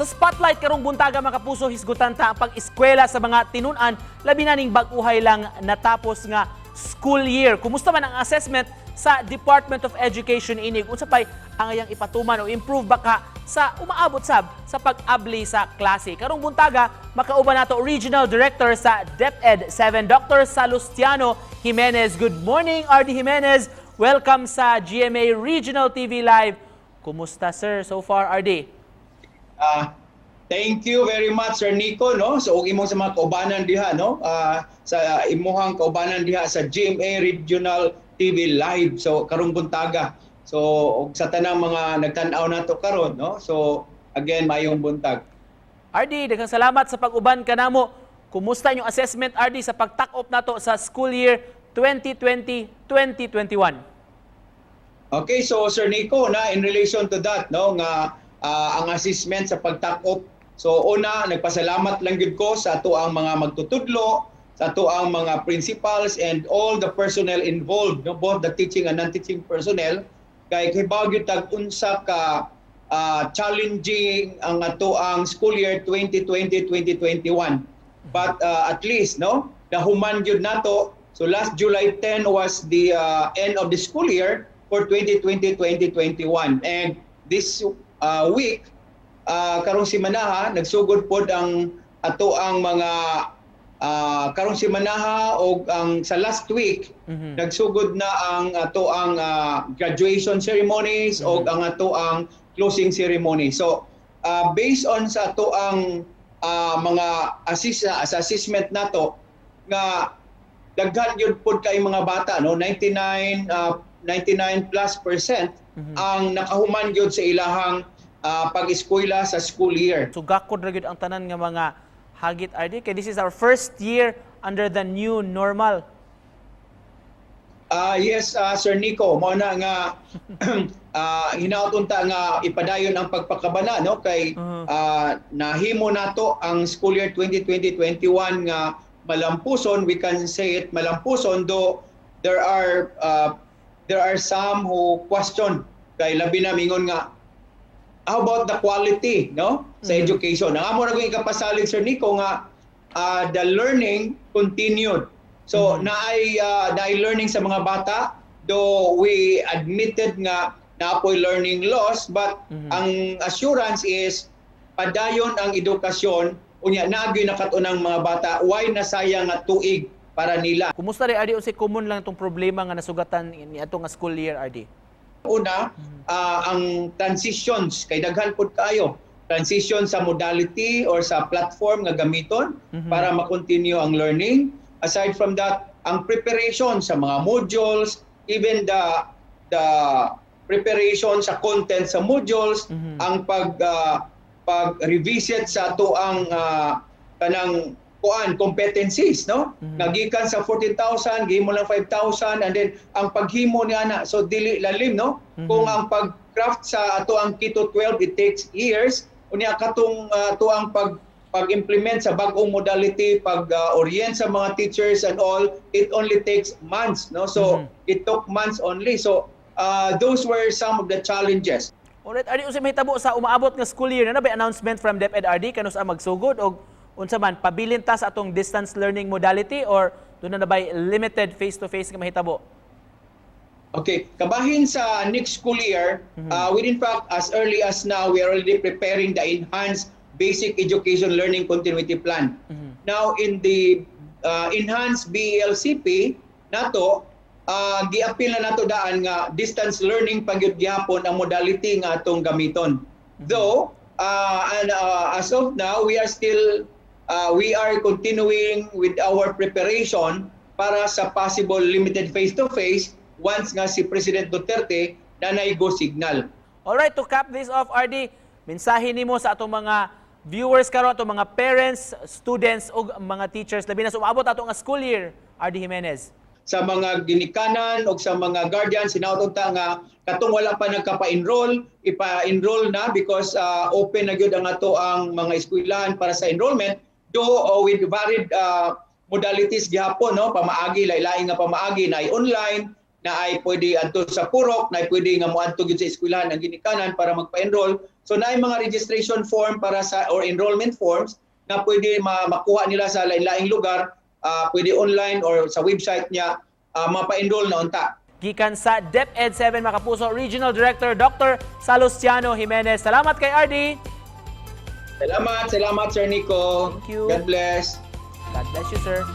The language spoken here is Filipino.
spotlight karong buntaga mga kapuso, hisgutan ta ang pag-eskwela sa mga tinun-an labi na ning bag-uhay lang natapos nga school year. Kumusta man ang assessment sa Department of Education inig? Unsa pay ang ayang ipatuman o improve baka sa umaabot sa pag-abli sa klase? Karong buntaga makauban nato Regional Director sa DepEd 7 Dr. Salustiano Jimenez. Good morning, RD Jimenez. Welcome sa GMA Regional TV Live. Kumusta sir so far, RD? Thank you very much Sir Nico, no, so og imong sa mga kaubanan diha, no, sa imuhang kaubanan diha sa GMA Regional TV Live, so karong buntaga, so og sa tanang mga nagtan-aw nato karon, no, so again mayong buntag. RD, daghang salamat sa pag-uban kanamo. Kumusta yung assessment, RD, sa pagtak-op nato sa school year 2020-2021? Okay, so Sir Nico, na in relation to that, no, nga ang assessment sa pagtak-op. So una, nagpasalamat lang gid ko sa ato ang mga magtutudlo, sa ato ang mga principals and all the personnel involved, no, both the teaching and non-teaching personnel, kay hibaw gyud tag unsa ka challenging ang ato ang school year 2020-2021. But at least, no, nahuman gyud nato. So last July 10 was the end of the school year for 2020-2021, and this week, karong simanaha, nagsugod pod ang ato ang mga karong simanaha o ang sa last week, nagsugod na ang ato ang graduation ceremonies o ang ato ang closing ceremony. So, based on sa ato ang mga assessment nato, nga daghan yun pod kay mga bata, no, 99 plus percent ang nakahuman gyud sa ilahang pag-eskwela sa school year. So gakod ra gyud ang tanan nga mga hagit, RD, kay this is our first year under the new normal. Yes, Sir Nico, mo na nga hinautunta nga ipadayon ang pagpakabana, no, kay nahimo nato ang school year 2020-2021 nga malampuson. We can say it malampuson, though there are some who question kay labi na mingon nga how about the quality, no, sa education. Ang amo ra gyud ikapasalig Sir Nico nga the learning continued. So naay learning sa mga bata, though we admitted nga naapoy learning loss, but ang assurance is padayon ang edukasyon unya naagyoy nakatunang mga bata, why nasayang nga tuig para nila. Kumusta rin, RD, unsay common lang itong problema nga nasugatan ni atong school year, RD? Una, ang transitions, kay daghan pod kaayo, transition sa modality or sa platform nga gamiton para ma-continue ang learning. Aside from that, ang preparation sa mga modules, even the preparation sa content sa modules, ang pag-revisit sa ato ang kanang competencies, no? Nagikan sa 14,000, gihimo lang 5,000, and then ang paghimo ni ana, so dili lalim, no? Kung ang pag-craft sa ato ang Keto 12 it takes years, unya katong ato ang pag-implement sa bagong modality, pag-orient sa mga teachers and all, it only takes months, no? So it took months only. So those were some of the challenges. Alright, RD, unsay mahitabo sa umaabot nga school year na ba announcement from DepEd, RD, kanus ang magsugod og unsa man pabilin ta sa atong distance learning modality or doon na bay limited face-to-face nga mahitabo? Okay, kabahin sa next school year, we in fact as early as now we are already preparing the enhanced basic education learning continuity plan. Now in the enhanced BELCP nato, giapil na nato daan nga distance learning pagyud gyapon ang modality nga atong gamiton. Though as of now we are continuing with our preparation para sa possible limited face-to-face once nga si President Duterte nanay go signal. Alright, to cap this off, RD, mensahe nimo sa atong mga viewers karon, atong mga parents, students ug mga teachers labi na sa umaabot ato nga school year, RD Jimenez. Sa mga ginikanan o sa mga guardians, sinauton ta nga katong wala pa nagkapa-enroll, ipa-enroll na because open na gyud ang ato ang mga eskwelahan para sa enrollment, though with varied modalities gihapon, no, pamaagi, lain-lain nga pamaagi, na online, na ay pwede adto sa purok, na ay pwede nga moadto gyud sa eskwelahan ang ginikanan para magpa-enroll. So naay mga registration form para sa or enrollment forms na pwede makuha nila sa lain-laing lugar, pwede online or sa website niya, mapa-enroll na unta. Gikan sa DepEd 7 mga kapuso, Regional Director Dr. Salustiano Jimenez. Salamat kay RD. Salamat Sir Nico. Thank you. God bless. God bless you, sir.